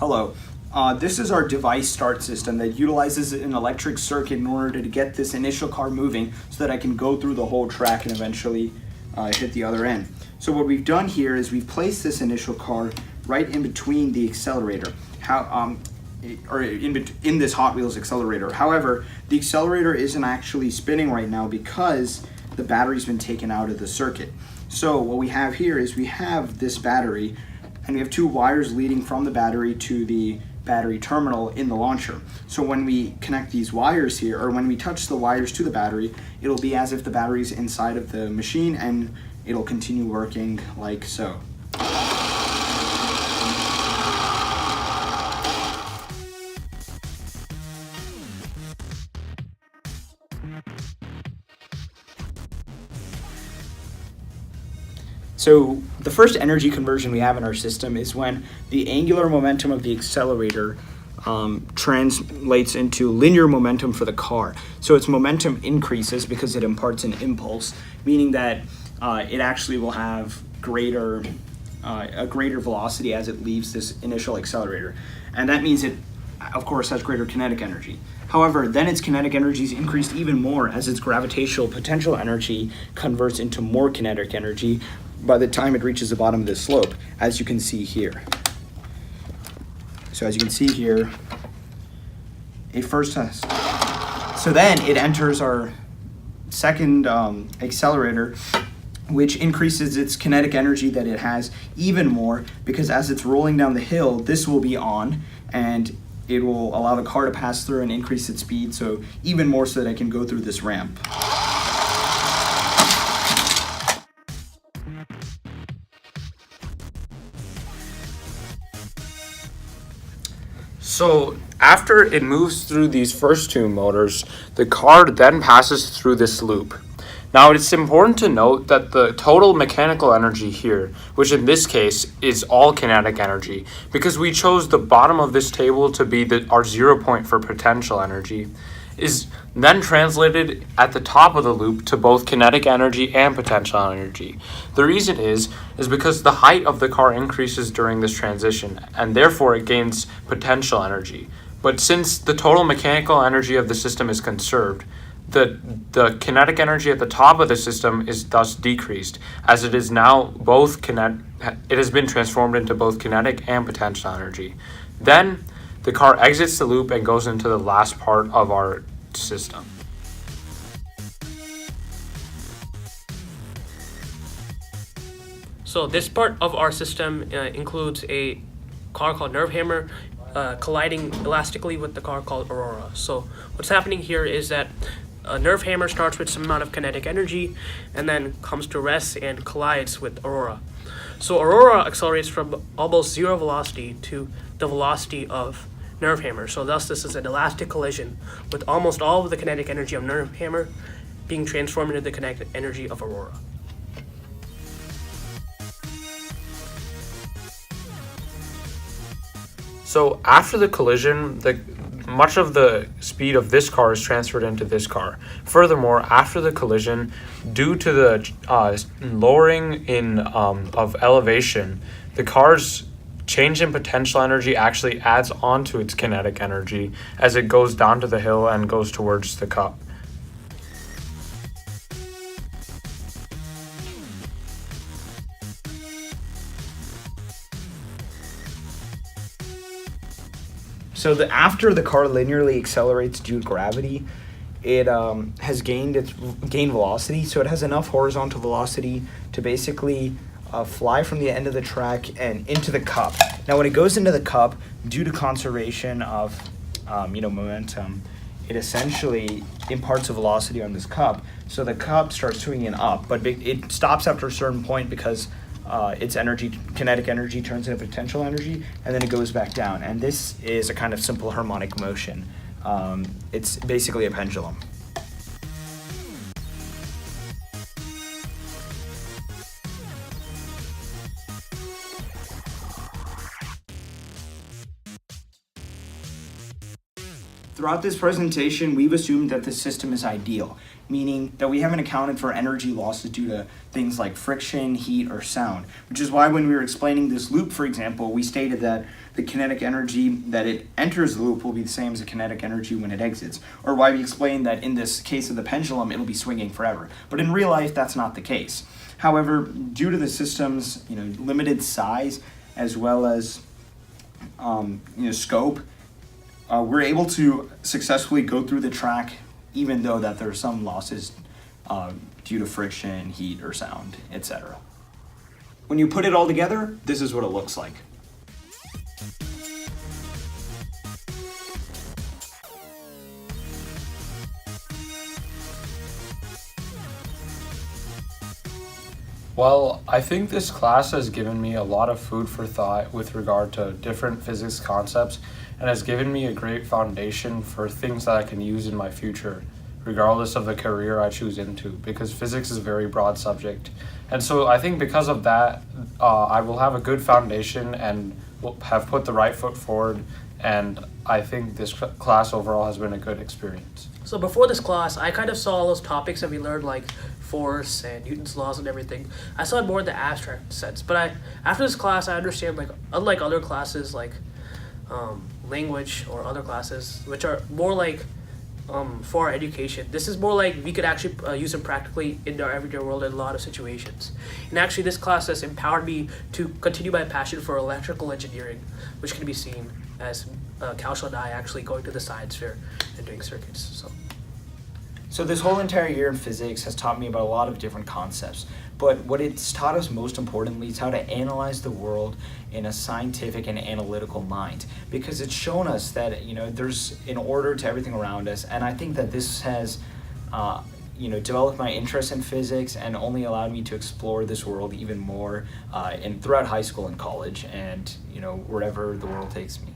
Hello. This is our device start system that utilizes an electric circuit in order to get this initial car moving so that I can go through the whole track and eventually hit the other end. So what we've done here is we've placed this initial car right in between the accelerator, in this Hot Wheels accelerator. However, the accelerator isn't actually spinning right now because the battery's been taken out of the circuit. So what we have here is we have this battery, and we have two wires leading from the battery to the battery terminal in the launcher. So when we connect these wires here, or when we touch the wires to the battery, it'll be as if the battery's inside of the machine and it'll continue working like so. So the first energy conversion we have in our system is when the angular momentum of the accelerator translates into linear momentum for the car. So its momentum increases because it imparts an impulse, meaning that it actually will have a greater velocity as it leaves this initial accelerator. And that means it, of course, has greater kinetic energy. However, then its kinetic energy is increased even more as its gravitational potential energy converts into more kinetic energy by the time it reaches the bottom of this slope, as you can see here. So as you can see here, it first has, so then it enters our second accelerator, which increases its kinetic energy that it has even more, because as it's rolling down the hill, this will be on, and it will allow the car to pass through and increase its speed, so even more so that I can go through this ramp. So after it moves through these first two motors, the car then passes through this loop. Now it's important to note that the total mechanical energy here, which in this case is all kinetic energy, because we chose the bottom of this table to be our 0 point for potential energy, is then translated at the top of the loop to both kinetic energy and potential energy. The reason is because the height of the car increases during this transition, and therefore it gains potential energy. But since the total mechanical energy of the system is conserved, the kinetic energy at the top of the system is thus decreased, as it is now it has been transformed into both kinetic and potential energy. Then the car exits the loop and goes into the last part of our system. So this part of our system includes a car called Nerve Hammer colliding elastically with the car called Aurora. So what's happening here is that a Nerve Hammer starts with some amount of kinetic energy and then comes to rest and collides with Aurora. So Aurora accelerates from almost zero velocity to the velocity of Nerve Hammer. So thus this is an elastic collision with almost all of the kinetic energy of Nerve Hammer being transformed into the kinetic energy of Aurora. So after the collision, much of the speed of this car is transferred into this car. Furthermore, after the collision, due to the lowering of elevation, the car's change in potential energy actually adds on to its kinetic energy as it goes down to the hill and goes towards the cup. So after the car linearly accelerates due to gravity, it has gained velocity, so it has enough horizontal velocity to basically fly from the end of the track and into the cup. Now when it goes into the cup, due to conservation of momentum, it essentially imparts a velocity on this cup, so the cup starts swinging up, but it stops after a certain point because its kinetic energy turns into potential energy, and then it goes back down. And this is a kind of simple harmonic motion. It's basically a pendulum. Throughout this presentation, we've assumed that the system is ideal, meaning that we haven't accounted for energy losses due to things like friction, heat, or sound, which is why when we were explaining this loop, for example, we stated that the kinetic energy that it enters the loop will be the same as the kinetic energy when it exits, or why we explain that in this case of the pendulum, it'll be swinging forever. But in real life, that's not the case. However, due to the system's limited size as well as scope, we're able to successfully go through the track, even though that there are some losses due to friction, heat, or sound, etc. When you put it all together, this is what it looks like. Well, I think this class has given me a lot of food for thought with regard to different physics concepts and has given me a great foundation for things that I can use in my future, regardless of the career I choose into, because physics is a very broad subject. And so I think because of that, I will have a good foundation and will have put the right foot forward, and I think this class overall has been a good experience. So before this class, I kind of saw all those topics that we learned, like force and Newton's laws and everything. I saw it more in the abstract sense. But after this class, I understand, like, unlike other classes like language or other classes, which are more like for our education, this is more like we could actually use it practically in our everyday world in a lot of situations. And actually, this class has empowered me to continue my passion for electrical engineering, which can be seen as Kaushal and I actually going to the science fair and doing circuits. So this whole entire year in physics has taught me about a lot of different concepts, but what it's taught us most importantly is how to analyze the world in a scientific and analytical mind, because it's shown us that there's an order to everything around us, and I think that this has developed my interest in physics and only allowed me to explore this world even more throughout high school and college, and wherever the world takes me.